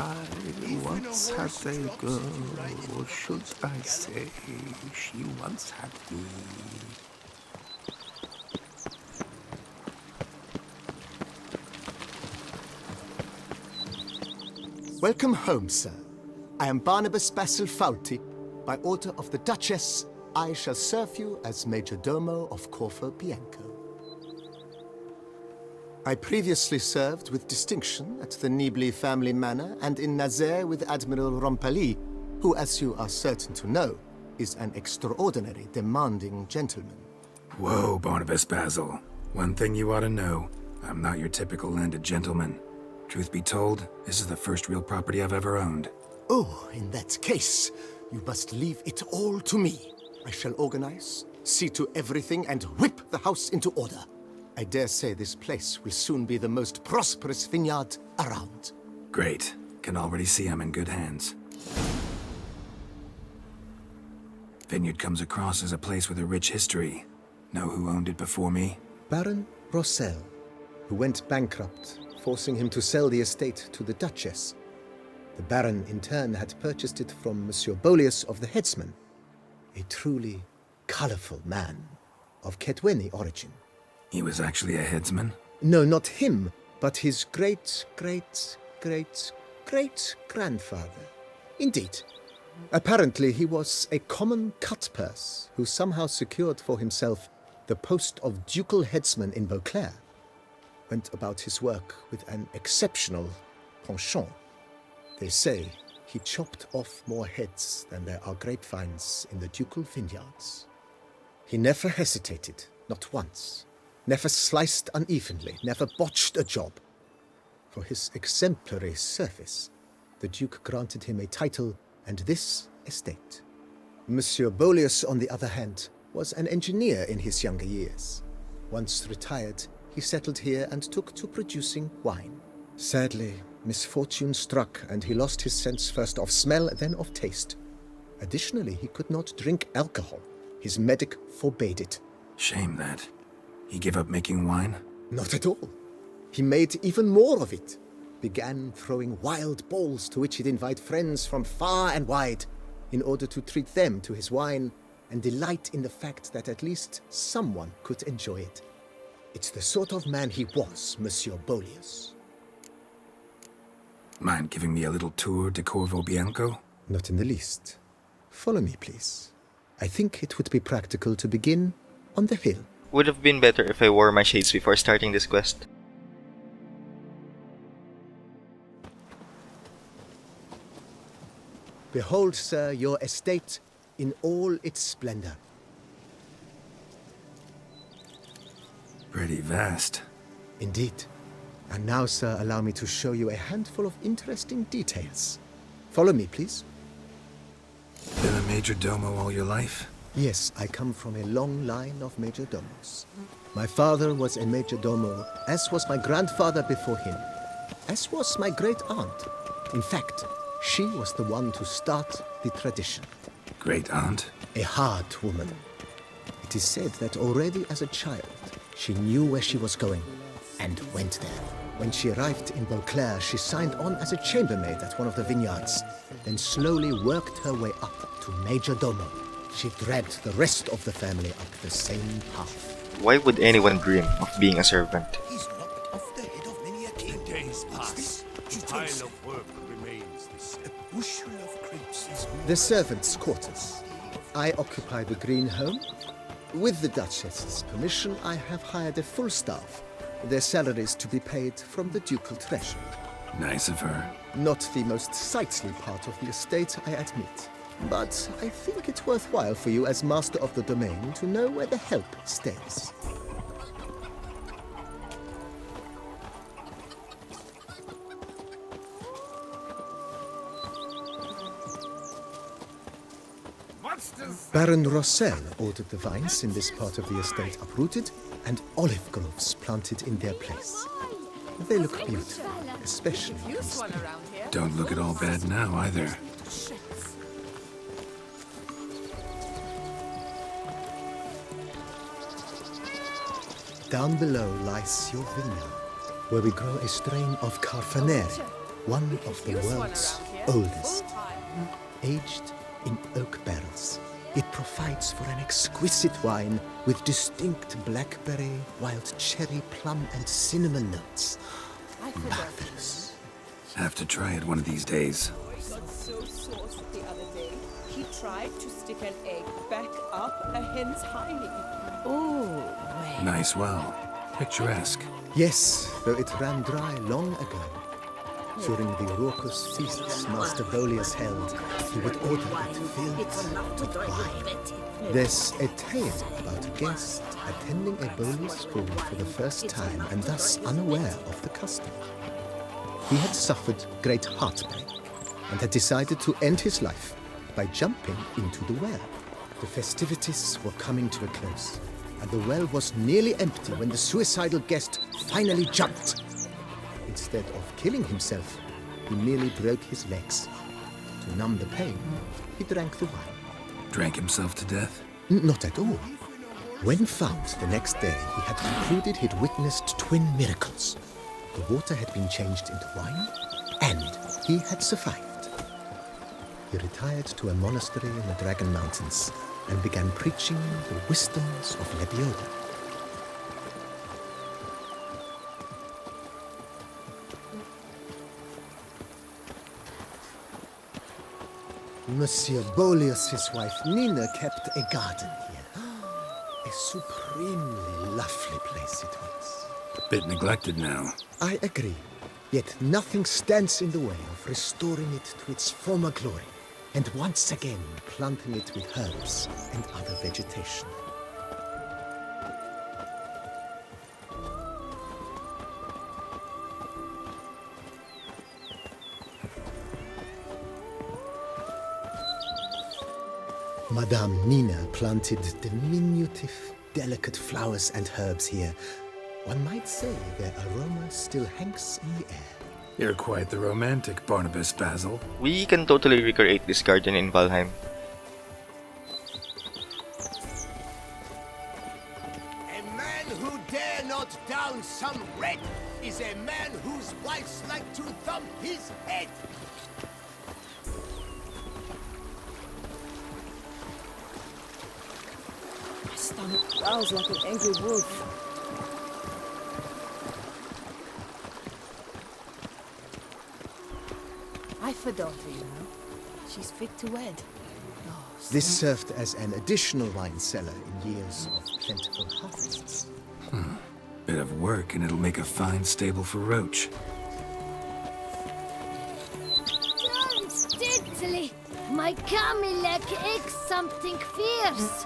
I once had a girl, or should I say, she once had me. Welcome home, sir. I am Barnabas-basil, By order of the Duchess, I shall serve you as Major Domo of Corvo Bianco. I previously served with distinction at the Nibley family manor and in Nazaire with Admiral Rompali, who, as you are certain to know, is an extraordinary demanding gentleman. Whoa, Barnabas-basil. One thing you ought to know. I'm not your typical landed gentleman. Truth be told, this is the first real property I've ever owned. Oh, in that case, you must leave it all to me. I shall organize, see to everything, and whip the house into order. I dare say this place will soon be the most prosperous vineyard around. Great. Can already see I'm in good hands. Vineyard comes across as a place with a rich history. Know who owned it before me? Baron Rossel, who went bankrupt, forcing him to sell the estate to the Duchess. The Baron, in turn, had purchased it from Monsieur Boleus of the Headsman, a truly colorful man of Ketweni origin. He was actually a headsman? No, not him, but his great-great-great-great-grandfather. Indeed. Apparently, he was a common cut-purse who somehow secured for himself the post of ducal headsman in Beauclair. Went about his work with an exceptional penchant. They say he chopped off more heads than there are grapevines in the ducal vineyards. He never hesitated, not once. Never sliced unevenly, never botched a job. For his exemplary service, the Duke granted him a title and this estate. Monsieur Boleus, on the other hand, was an engineer in his younger years. Once retired, he settled here and took to producing wine. Sadly, misfortune struck and he lost his sense first of smell, then of taste. Additionally, he could not drink alcohol. His medic forbade it. Shame that. He gave up making wine? Not at all. He made even more of it. Began throwing wild balls to which he'd invite friends from far and wide in order to treat them to his wine and delight in the fact that at least someone could enjoy it. It's the sort of man he was, Monsieur Boleus. Mind giving me a little tour de Corvo Bianco? Not in the least. Follow me, please. I think it would be practical to begin on the hill. Would have been better if I wore my shades before starting this quest. Behold, sir, your estate in all its splendor. Pretty vast. Indeed. And now, sir, allow me to show you a handful of interesting details. Follow me, please. Been a major domo all your life? Yes, I come from a long line of major domos. My father was a major domo, as was my grandfather before him, as was my great-aunt. In fact, she was the one to start the tradition. Great-aunt? A hard woman. It is said that already as a child, she knew where she was going and went there. When she arrived in Beauclair, she signed on as a chambermaid at one of the vineyards, then slowly worked her way up to major domo. She dragged the rest of the family up the same path. Why would anyone dream of being a servant? He's knocked off the head of many a king. The days pass. The pile of work remains the same. A bushel of grapes is The servants' quarters. I occupy the green home. With the Duchess's permission, I have hired a full staff. Their salaries to be paid from the ducal treasury. Nice of her. Not the most sightly part of the estate, I admit. But I think it's worthwhile for you as master of the domain to know where the help stays. Baron Rossel ordered the vines in this part of the estate uprooted and olive groves planted in their place. They look beautiful, especially in spring. Don't look at all bad now, either. Down below lies your vineyard, where we grow a strain of Carfanere, one of the world's oldest, aged in oak barrels. It provides for an exquisite wine with distinct blackberry, wild cherry, plum, and cinnamon notes. Marvelous. Have to try it one of these days. Got so sauced the other day, he tried to stick an egg back up a hen's hiney. Oh, wait. Nice well. Picturesque. Yes, though it ran dry long ago. During the raucous feasts Master Bolius held, he would order it filled with wine. There's a tale about a guest attending a Bolius school for the first time and thus unaware of the custom. He had suffered great heartbreak and had decided to end his life by jumping into the well. The festivities were coming to a close, and the well was nearly empty when the suicidal guest finally jumped. Instead of killing himself, he merely broke his legs. To numb the pain, he drank the wine. Drank himself to death? Not at all. When found the next day, he had concluded he'd witnessed twin miracles. The water had been changed into wine, and he had survived. He retired to a monastery in the Dragon Mountains and began preaching the wisdoms of Lebioda. Monsieur Bolius's wife Nina kept a garden here. A supremely lovely place it was. Bit neglected now. I agree. Yet nothing stands in the way of restoring it to its former glory, and once again planting it with herbs and other vegetation. Madame Nina planted diminutive, delicate flowers and herbs here. One might say their aroma still hangs in the air. You're quite the romantic, Barnabas-basil. We can totally recreate this garden in Valheim. A man who dare not down some red is a man whose wives like to thump his head. My stomach growls like an angry wolf. I've a daughter, you know. She's fit to wed. Oh, This served as an additional wine cellar in years of plentiful harvests. Bit of work and it'll make a fine stable for Roach. Don't steadily. My Camilek aches something fierce.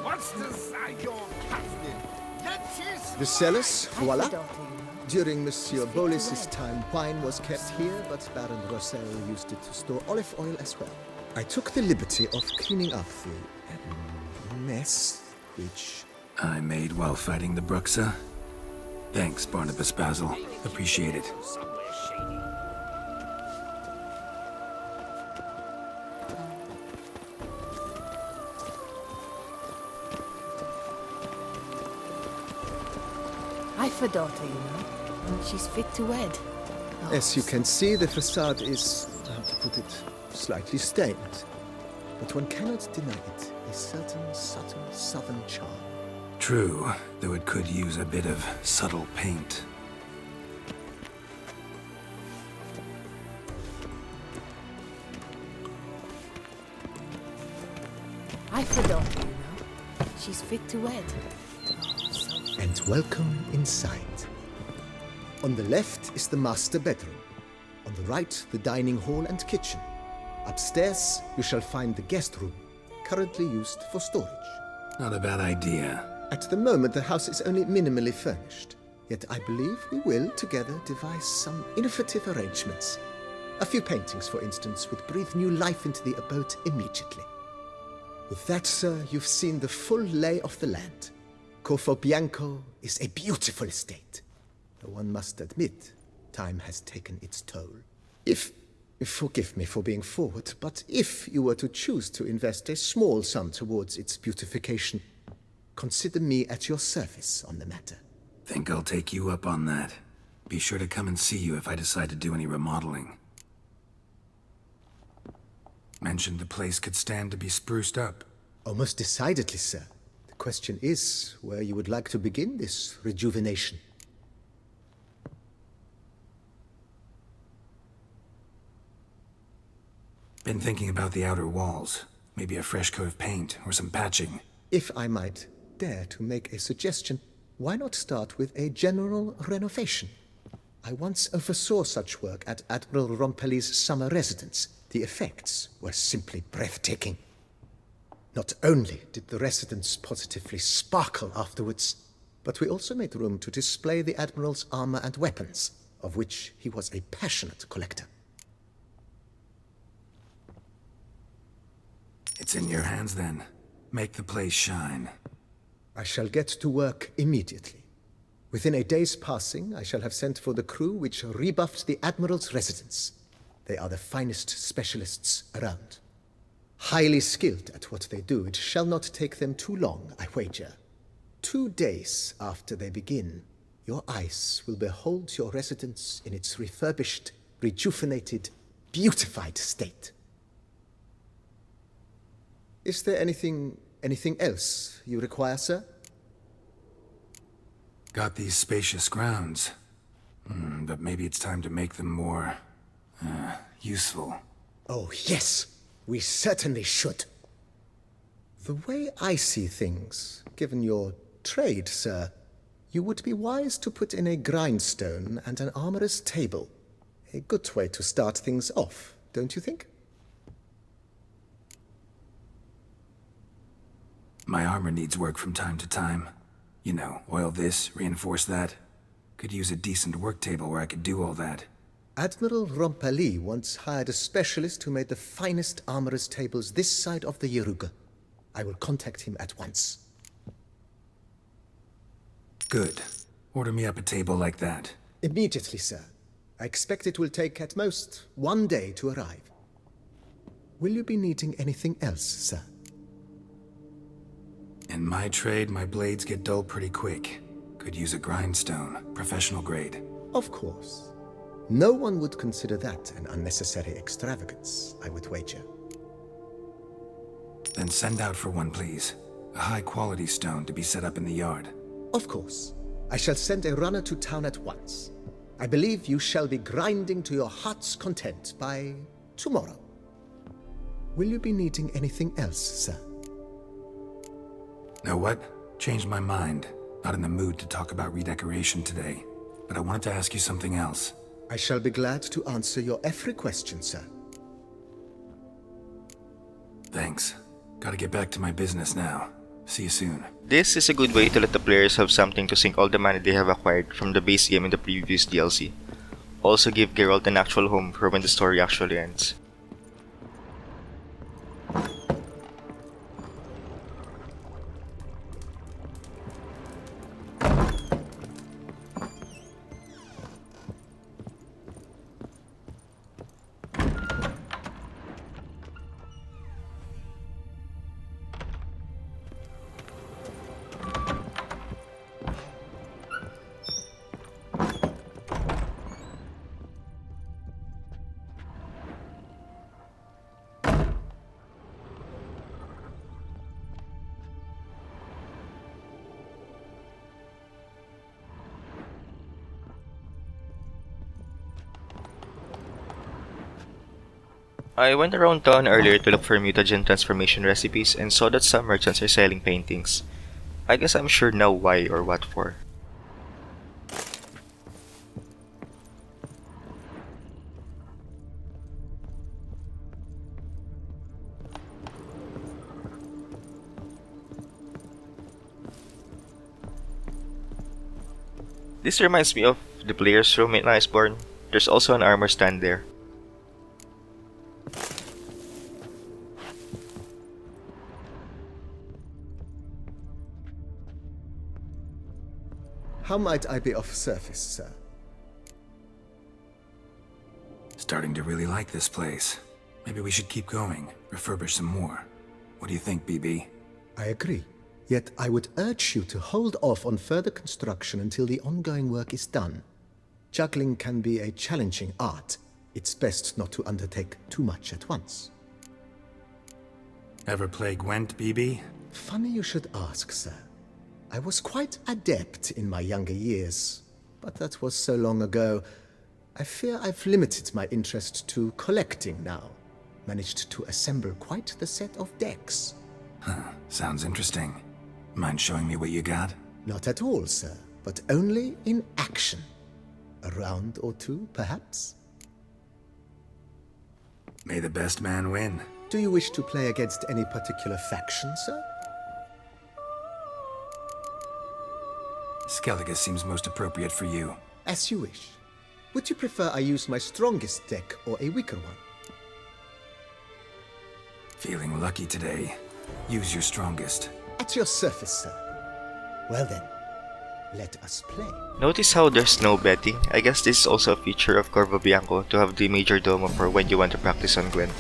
What's the side your husband? Let's The cellars, I've a voila. daughter, you know. During Monsieur Bolis's time, wine was kept here, but Baron Rossel used it to store olive oil as well. I took the liberty of cleaning up the mess, which... I made while fighting the Bruxa. Thanks, Barnabas-basil. Appreciate it. somewhere shady. I've a daughter, you know. She's fit to wed. Oh, As you can see, the facade is, how to put it, slightly stained. But one cannot deny it, a certain subtle southern charm. True, though it could use a bit of subtle paint. I've a daughter, you know. She's fit to wed. Oh, so And welcome inside. On the left is the master bedroom. On the right, the dining hall and kitchen. Upstairs, you shall find the guest room, currently used for storage. Not a bad idea. At the moment, the house is only minimally furnished. Yet I believe we will, together, devise some innovative arrangements. A few paintings, for instance, would breathe new life into the abode immediately. With that, sir, you've seen the full lay of the land. Corvo Bianco is a beautiful estate. Though one must admit, time has taken its toll. Forgive me for being forward, but if you were to choose to invest a small sum towards its beautification, consider me at your service on the matter. Think I'll take you up on that. Be sure to come and see you if I decide to do any remodeling. Mentioned the place could stand to be spruced up. Oh, most decidedly, sir. The question is where you would like to begin this rejuvenation. Been thinking about the outer walls. Maybe a fresh coat of paint or some patching. If I might dare to make a suggestion, why not start with a general renovation? I once oversaw such work at Admiral Rompelli's summer residence. The effects were simply breathtaking. Not only did the residence positively sparkle afterwards, but we also made room to display the Admiral's armor and weapons, of which he was a passionate collector. It's in your hands then. Make the place shine. I shall get to work immediately. Within a day's passing, I shall have sent for the crew which rebuffed the Admiral's residence. They are the finest specialists around. Highly skilled at what they do, it shall not take them too long, I wager. 2 days after they begin, your eyes will behold your residence in its refurbished, rejuvenated, beautified state. Is there anything else you require, sir? Got these spacious grounds. But maybe it's time to make them more... useful. Oh, yes. We certainly should. The way I see things, given your trade, sir, you would be wise to put in a grindstone and an armorer's table. A good way to start things off, don't you think? My armor needs work from time to time. You know, oil this, reinforce that. Could use a decent work table where I could do all that. Admiral Rompelli once hired a specialist who made the finest armorer's tables this side of the Yaruga. I will contact him at once. Good. Order me up a table like that. Immediately, sir. I expect it will take at most 1 day to arrive. Will you be needing anything else, sir? In my trade, my blades get dull pretty quick. Could use a grindstone, professional grade. Of course. No one would consider that an unnecessary extravagance, I would wager. Then send out for one, please. A high-quality stone to be set up in the yard. Of course. I shall send a runner to town at once. I believe you shall be grinding to your heart's content by tomorrow. Will you be needing anything else, sir? Know what? Changed my mind. Not in the mood to talk about redecoration today. But I wanted to ask you something else. I shall be glad to answer your every question, sir. Thanks. Gotta get back to my business now. See you soon. This is a good way to let the players have something to sink all the mana they have acquired from the base game in the previous DLC. Also give Geralt an actual home for when the story actually ends. I went around town earlier to look for mutagen transformation recipes and saw that some merchants are selling paintings. I guess I'm sure now why or what for. This reminds me of the player's room in Iceborne. There's also an armor stand there. How might I be of service, sir? Starting to really like this place. Maybe we should keep going, refurbish some more. What do you think, BB? I agree. Yet I would urge you to hold off on further construction until the ongoing work is done. Juggling can be a challenging art. It's best not to undertake too much at once. Ever play Gwent, BB? Funny you should ask, sir. I was quite adept in my younger years, but that was so long ago. I fear I've limited my interest to collecting now. Managed to assemble quite the set of decks. Sounds interesting. Mind showing me what you got? Not at all, sir, but only in action. A round or two, perhaps? May the best man win. Do you wish to play against any particular faction, sir? Skellige seems most appropriate for you. As you wish. Would you prefer I use my strongest deck or a weaker one? Feeling lucky today. Use your strongest. At your service, sir. Well then, let us play. Notice how there's no betting? I guess this is also a feature of Corvo Bianco to have the major domo for when you want to practice on Gwent.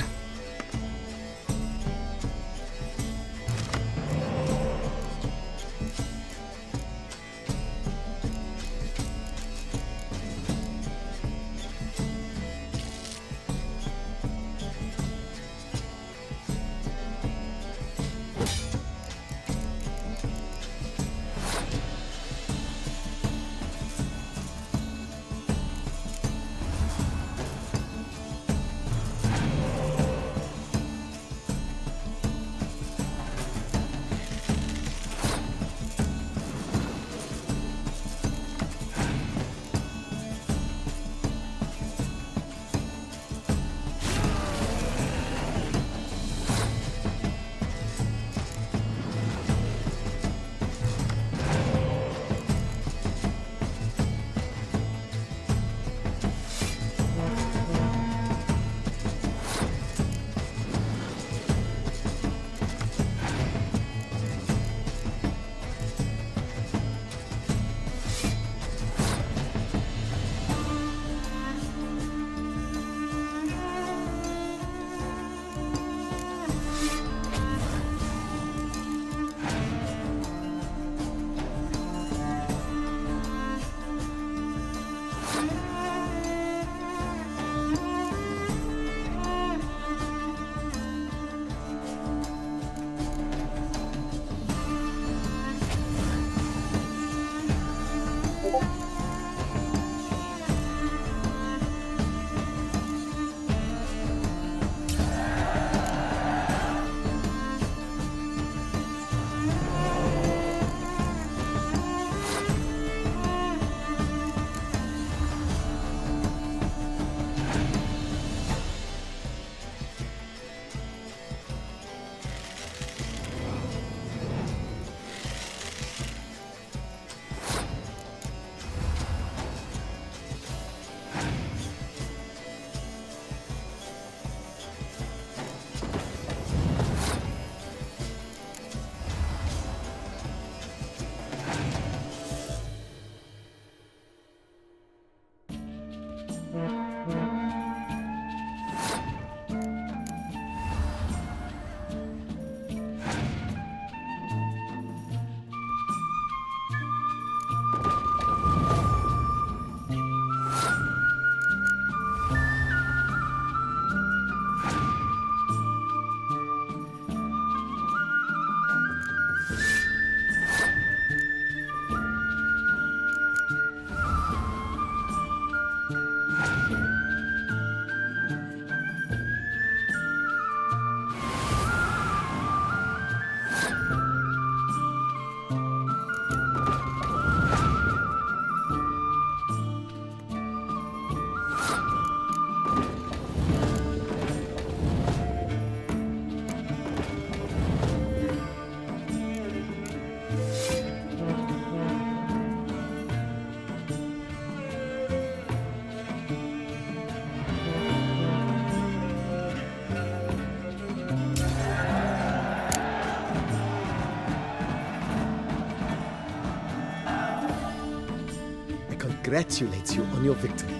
Congratulate you on your victory.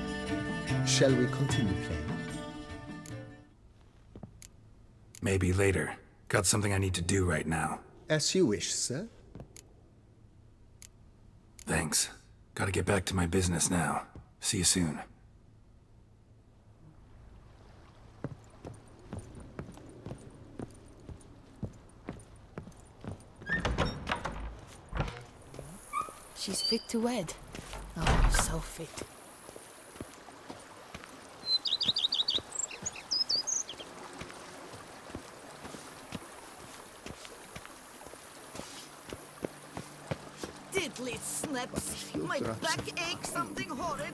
Shall we continue playing? Maybe later. Got something I need to do right now. As you wish, sir. Thanks. Gotta get back to my business now. See you soon. She's fit to wed. Oh, so fit. Diddly snaps! My back aches something horrid!